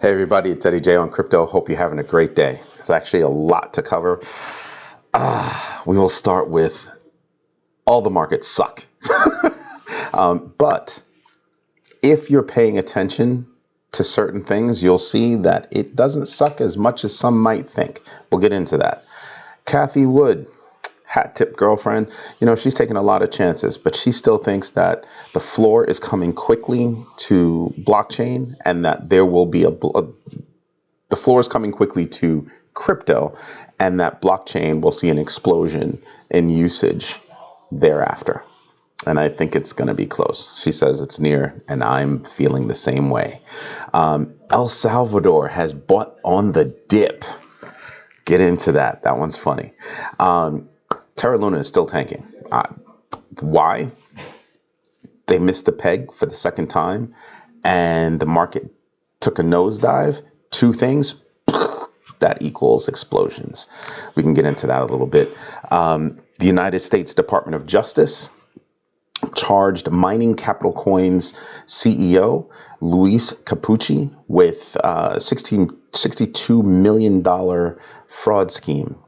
Hey everybody, it's Eddie J on Crypto. Hope you're having a great day. There's actually a lot to cover. We will start with all the markets suck. But if you're paying attention to certain things, you'll see that it doesn't suck as much as some might think. We'll get into that. Cathie Wood, hat tip girlfriend, she's taking a lot of chances, but she still thinks that the floor is coming quickly to blockchain and that there will be the floor is coming quickly to crypto and that blockchain will see an explosion in usage thereafter. And I think it's going to be close. She says it's near, and I'm feeling the same way. El Salvador has bought on the dip. Get into that. That one's funny. Terra Luna is still tanking. Why? They missed the peg for the second time, and the market took a nosedive. Two things, that equals explosions. We can get into that a little bit. The United States Department of Justice charged Mining Capital Coin's CEO, Luiz Capuci, with $62 million fraud scheme.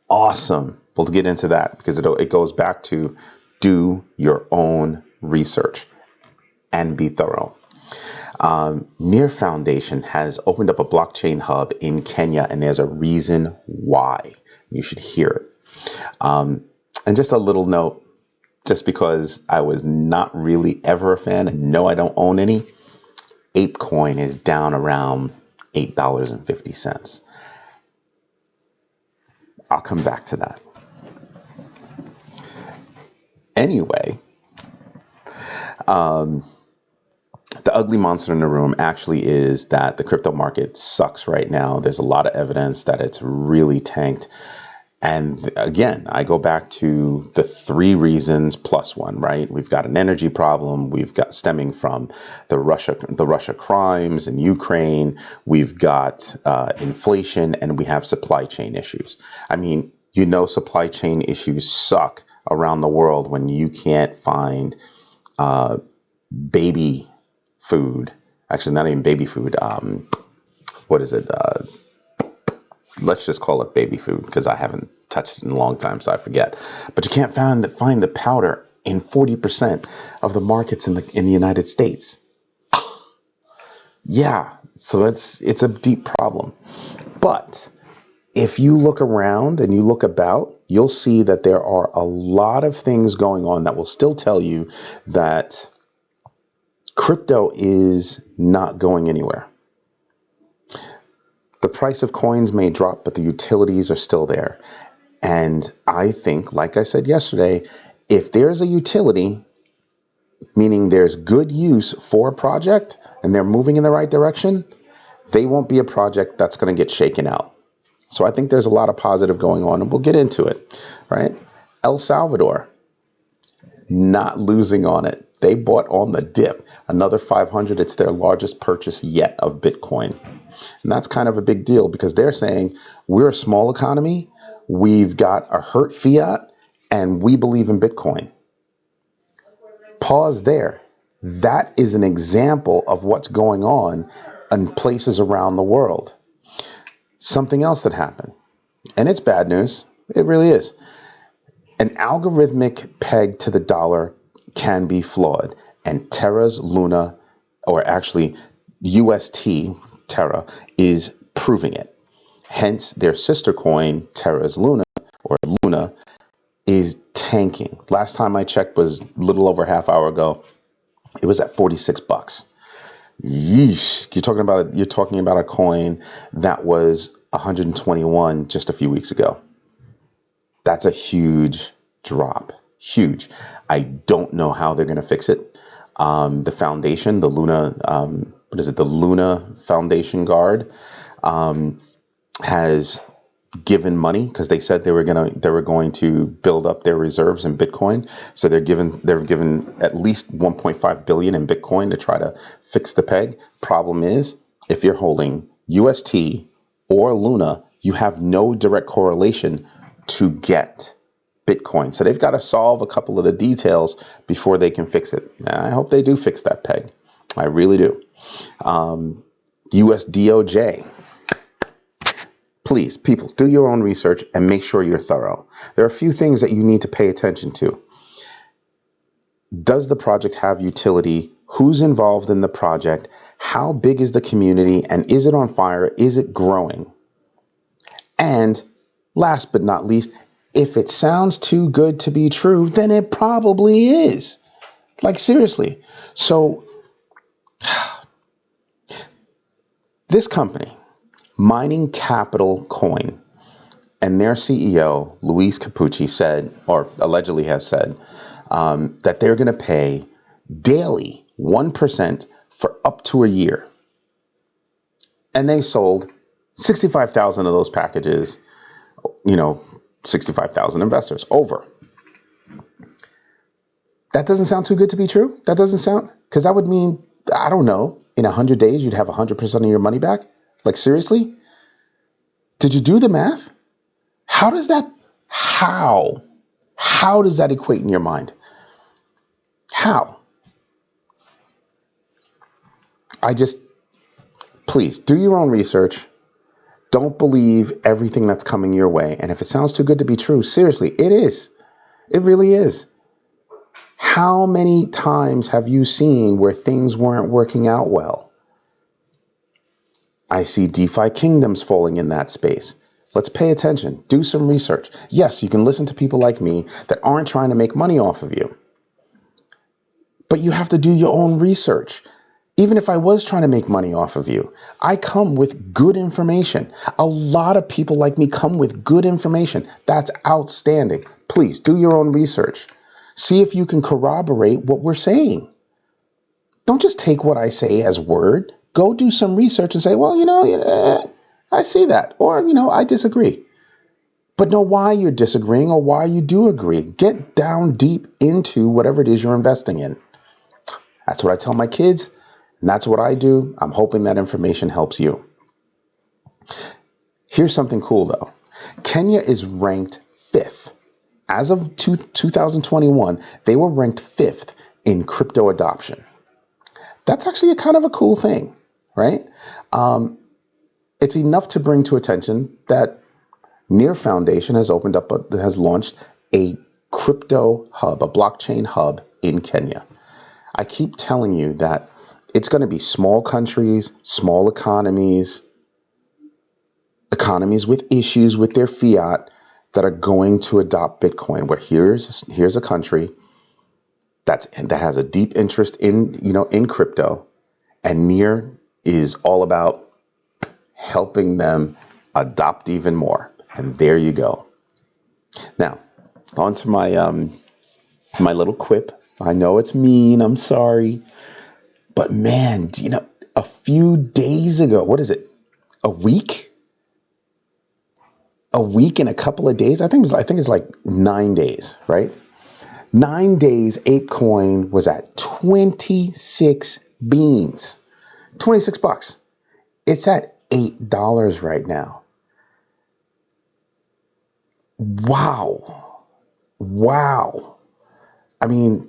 Awesome. We'll get into that because it goes back to do your own research and be thorough. Near Foundation has opened up a blockchain hub in Kenya, and there's a reason why. You should hear it. And just a little note, just because I was not really ever a fan, and no, I don't own any, ApeCoin is down around $8.50. I'll come back to that. Anyway, the ugly monster in the room actually is that the crypto market sucks right now. There's a lot of evidence that it's really tanked. And again, I go back to the three reasons plus one, right? We've got an energy problem. We've got stemming from the Russia crimes in Ukraine. We've got inflation, and we have supply chain issues. I mean, supply chain issues suck around the world when you can't find baby food. Actually, not even baby food. What is it? Let's just call it baby food because I haven't touched it in a long time, so I forget. But you can't find the powder in 40% of the markets in the United States. Yeah, so it's a deep problem. But if you look around and you look about, you'll see that there are a lot of things going on that will still tell you that crypto is not going anywhere. The price of coins may drop, but the utilities are still there. And I think, like I said yesterday, if there's a utility, meaning there's good use for a project and they're moving in the right direction, they won't be a project that's going to get shaken out. So I think there's a lot of positive going on, and we'll get into it, right? El Salvador, not losing on it. They bought on the dip. Another 500. It's their largest purchase yet of Bitcoin. And that's kind of a big deal because they're saying we're a small economy. We've got a hurt fiat and we believe in Bitcoin. Pause there. That is an example of what's going on in places around the world. Something else that happened, and it's bad news. It really is. An algorithmic peg to the dollar can be flawed, and Terra's Luna, or actually UST Terra, is proving it. Hence, their sister coin, Terra's Luna, or Luna, is tanking. Last time I checked was a little over a half hour ago. It was at $46. Yeesh. You're talking about a coin that was 121 just a few weeks ago. That's a huge drop. Huge. I don't know how they're going to fix it. The foundation, the Luna, the Luna Foundation Guard, has given money because they said they were going to build up their reserves in Bitcoin. So they've given at least 1.5 billion in Bitcoin to try to fix the peg. Problem is, if you're holding UST or Luna, you have no direct correlation to get Bitcoin. So they've got to solve a couple of the details before they can fix it. And I hope they do fix that peg. I really do. US DOJ. Please, people, do your own research and make sure you're thorough. There are a few things that you need to pay attention to. Does the project have utility? Who's involved in the project? How big is the community? And is it on fire? Is it growing? And last but not least, if it sounds too good to be true, then it probably is. Like, seriously. So this company, Mining Capital Coin, and their CEO, Luiz Capuci, said, or allegedly have said, that they're going to pay daily 1% for up to a year. And they sold 65,000 of those packages, 65,000 investors over. That doesn't sound too good to be true. That doesn't sound, because that would mean, I don't know, in 100 days, you'd have 100% of your money back. Like, seriously? Did you do the math? How does that equate in your mind? How? Please do your own research. Don't believe everything that's coming your way. And if it sounds too good to be true, seriously, it is. It really is. How many times have you seen where things weren't working out well? I see DeFi kingdoms falling in that space. Let's pay attention. Do some research. Yes, you can listen to people like me that aren't trying to make money off of you. But you have to do your own research. Even if I was trying to make money off of you, I come with good information. A lot of people like me come with good information. That's outstanding. Please do your own research. See if you can corroborate what we're saying. Don't just take what I say as word. Go do some research and say, well, I see that. Or, I disagree. But know why you're disagreeing or why you do agree. Get down deep into whatever it is you're investing in. That's what I tell my kids. And that's what I do. I'm hoping that information helps you. Here's something cool, though. Kenya is ranked 5th. As of 2021, they were ranked 5th in crypto adoption. That's actually a kind of a cool thing, right? It's enough to bring to attention that Near Foundation has launched a crypto hub, a blockchain hub in Kenya. I keep telling you that it's going to be small countries, small economies with issues with their fiat that are going to adopt Bitcoin. Where here's a country that has a deep interest in crypto, and Near is all about helping them adopt even more. And there you go. Now, on to my my little quip. I know it's mean. I'm sorry. But man, a few days ago, what is it? A week? A week and a couple of days? I think it's like 9 days, right? 9 days, ApeCoin was at 26 beans. 26 bucks. It's at $8 right now. Wow. I mean,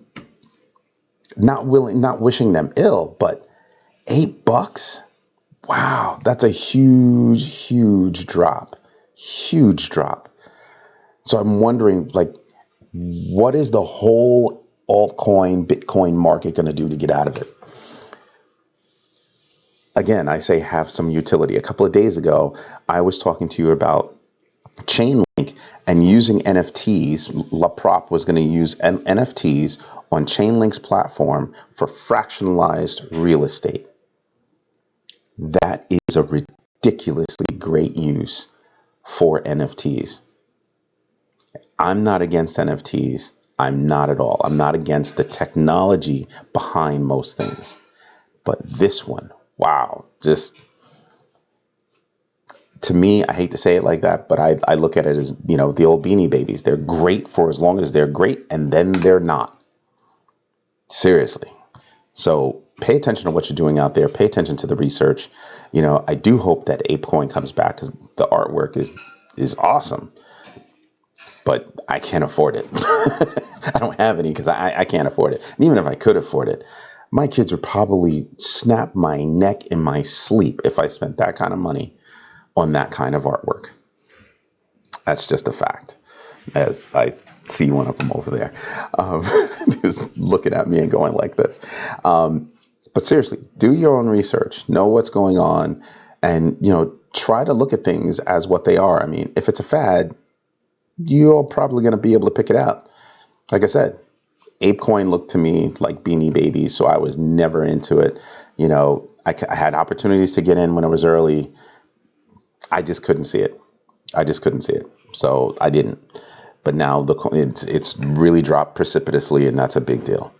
not wishing them ill, but $8? Wow, that's a huge drop. Huge drop. So I'm wondering, what is the whole altcoin, Bitcoin market going to do to get out of it? Again, I say have some utility. A couple of days ago, I was talking to you about Chainlink and using NFTs. LaProp was going to use NFTs on Chainlink's platform for fractionalized real estate. That is a ridiculously great use for NFTs. I'm not against NFTs. I'm not at all. I'm not against the technology behind most things. But this one, wow, just to me, I hate to say it like that, but I look at it as, the old Beanie Babies. They're great for as long as they're great, and then they're not. Seriously. So pay attention to what you're doing out there. Pay attention to the research. I do hope that ApeCoin comes back because the artwork is awesome. But I can't afford it. I don't have any because I can't afford it. And even if I could afford it, My kids would probably snap my neck in my sleep if I spent that kind of money on that kind of artwork. That's just a fact. As I see one of them over there, just looking at me and going like this. But seriously, do your own research, know what's going on, and, try to look at things as what they are. I mean, if it's a fad, you're probably going to be able to pick it out. Like I said, ApeCoin looked to me like Beanie Babies, so I was never into it. I had opportunities to get in when it was early. I just couldn't see it. So I didn't. But now it's really dropped precipitously, and that's a big deal.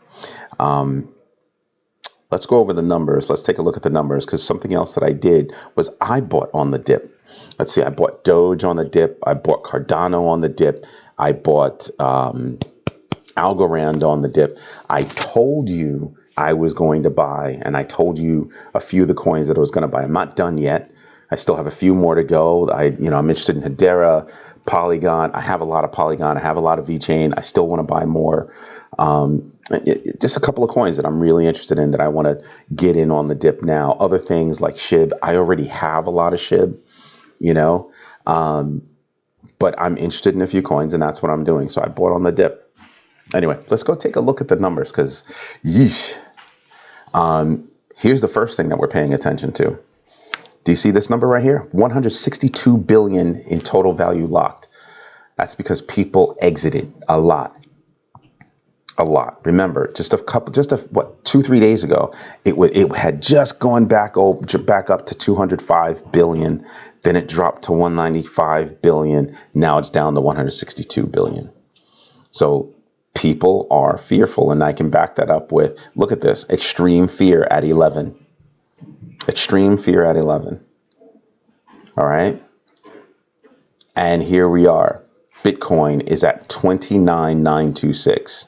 Let's go over the numbers. Let's take a look at the numbers, because something else that I did was I bought on the dip. Let's see, I bought Doge on the dip. I bought Cardano on the dip. I bought Algorand on the dip. I told you I was going to buy, and I told you a few of the coins that I was going to buy. I'm not done yet. I still have a few more to go. I'm interested in Hedera, Polygon. I have a lot of Polygon. I have a lot of VeChain. I still want to buy more. Just a couple of coins that I'm really interested in that I want to get in on the dip now. Other things like SHIB. I already have a lot of SHIB, but I'm interested in a few coins, and that's what I'm doing. So I bought on the dip. Anyway, let's go take a look at the numbers, because yeesh. Here's the first thing that we're paying attention to. Do you see this number right here? 162 billion in total value locked. That's because people exited a lot. Remember, just 2-3 days ago, it had just gone back up to 205 billion. Then it dropped to 195 billion. Now it's down to 162 billion. So people are fearful, and I can back that up with, look at this, extreme fear at 11. Extreme fear at 11. All right. And here we are. Bitcoin is at 29,926.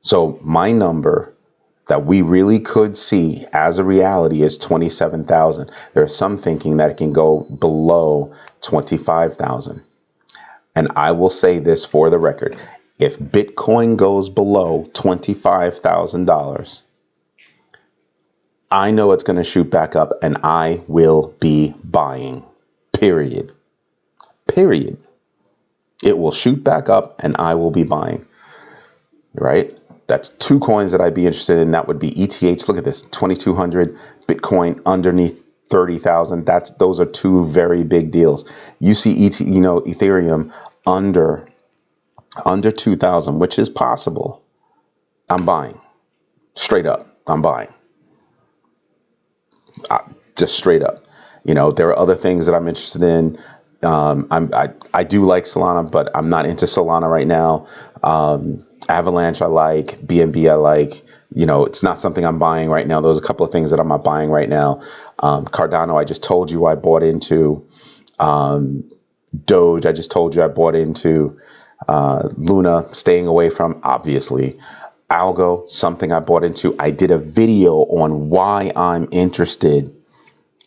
So my number that we really could see as a reality is 27,000. There's some thinking that it can go below 25,000. And I will say this for the record. If Bitcoin goes below $25,000, I know it's going to shoot back up, and I will be buying. Period. It will shoot back up, and I will be buying. Right? That's two coins that I'd be interested in. That would be ETH. Look at this, 2,200. Bitcoin underneath 30,000. Those are two very big deals. You see Ethereum under 2,000, which is possible. I'm buying. Straight up, I'm buying. Just straight up. There are other things that I'm interested in. I do like Solana, but I'm not into Solana right now. Avalanche I like, BNB I like. It's not something I'm buying right now. Those are a couple of things that I'm not buying right now. Cardano, I just told you I bought into. Doge, I just told you I bought into. Luna, staying away from, obviously. Algo, something I bought into. I did a video on why I'm interested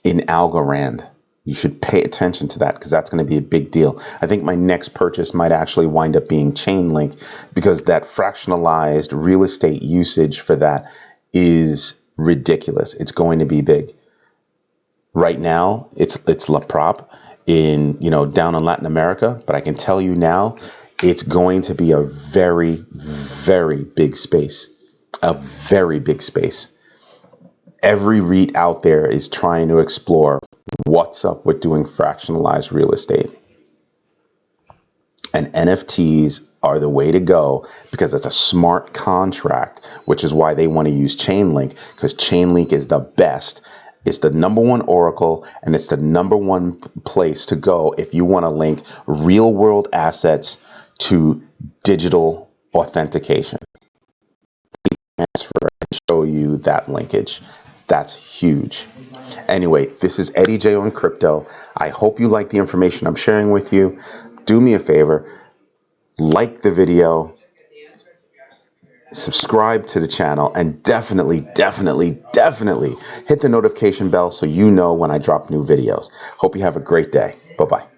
in Algorand. You should pay attention to that, because that's going to be a big deal. I think my next purchase might actually wind up being Chainlink, because that fractionalized real estate usage for that is ridiculous. It's going to be big. Right now, it's La Prop down in Latin America, but I can tell you now, it's going to be a very, very big space. A very big space. Every REIT out there is trying to explore what's up with doing fractionalized real estate. And NFTs are the way to go, because it's a smart contract, which is why they want to use Chainlink, because Chainlink is the best. It's the number one oracle, and it's the number one place to go if you want to link real world assets to digital authentication. Transfer and show you that linkage. That's huge. Anyway, this is Eddie J on Crypto. I hope you like the information I'm sharing with you. Do me a favor, like the video, subscribe to the channel, and definitely hit the notification bell so you know when I drop new videos. Hope you have a great day. Bye-bye.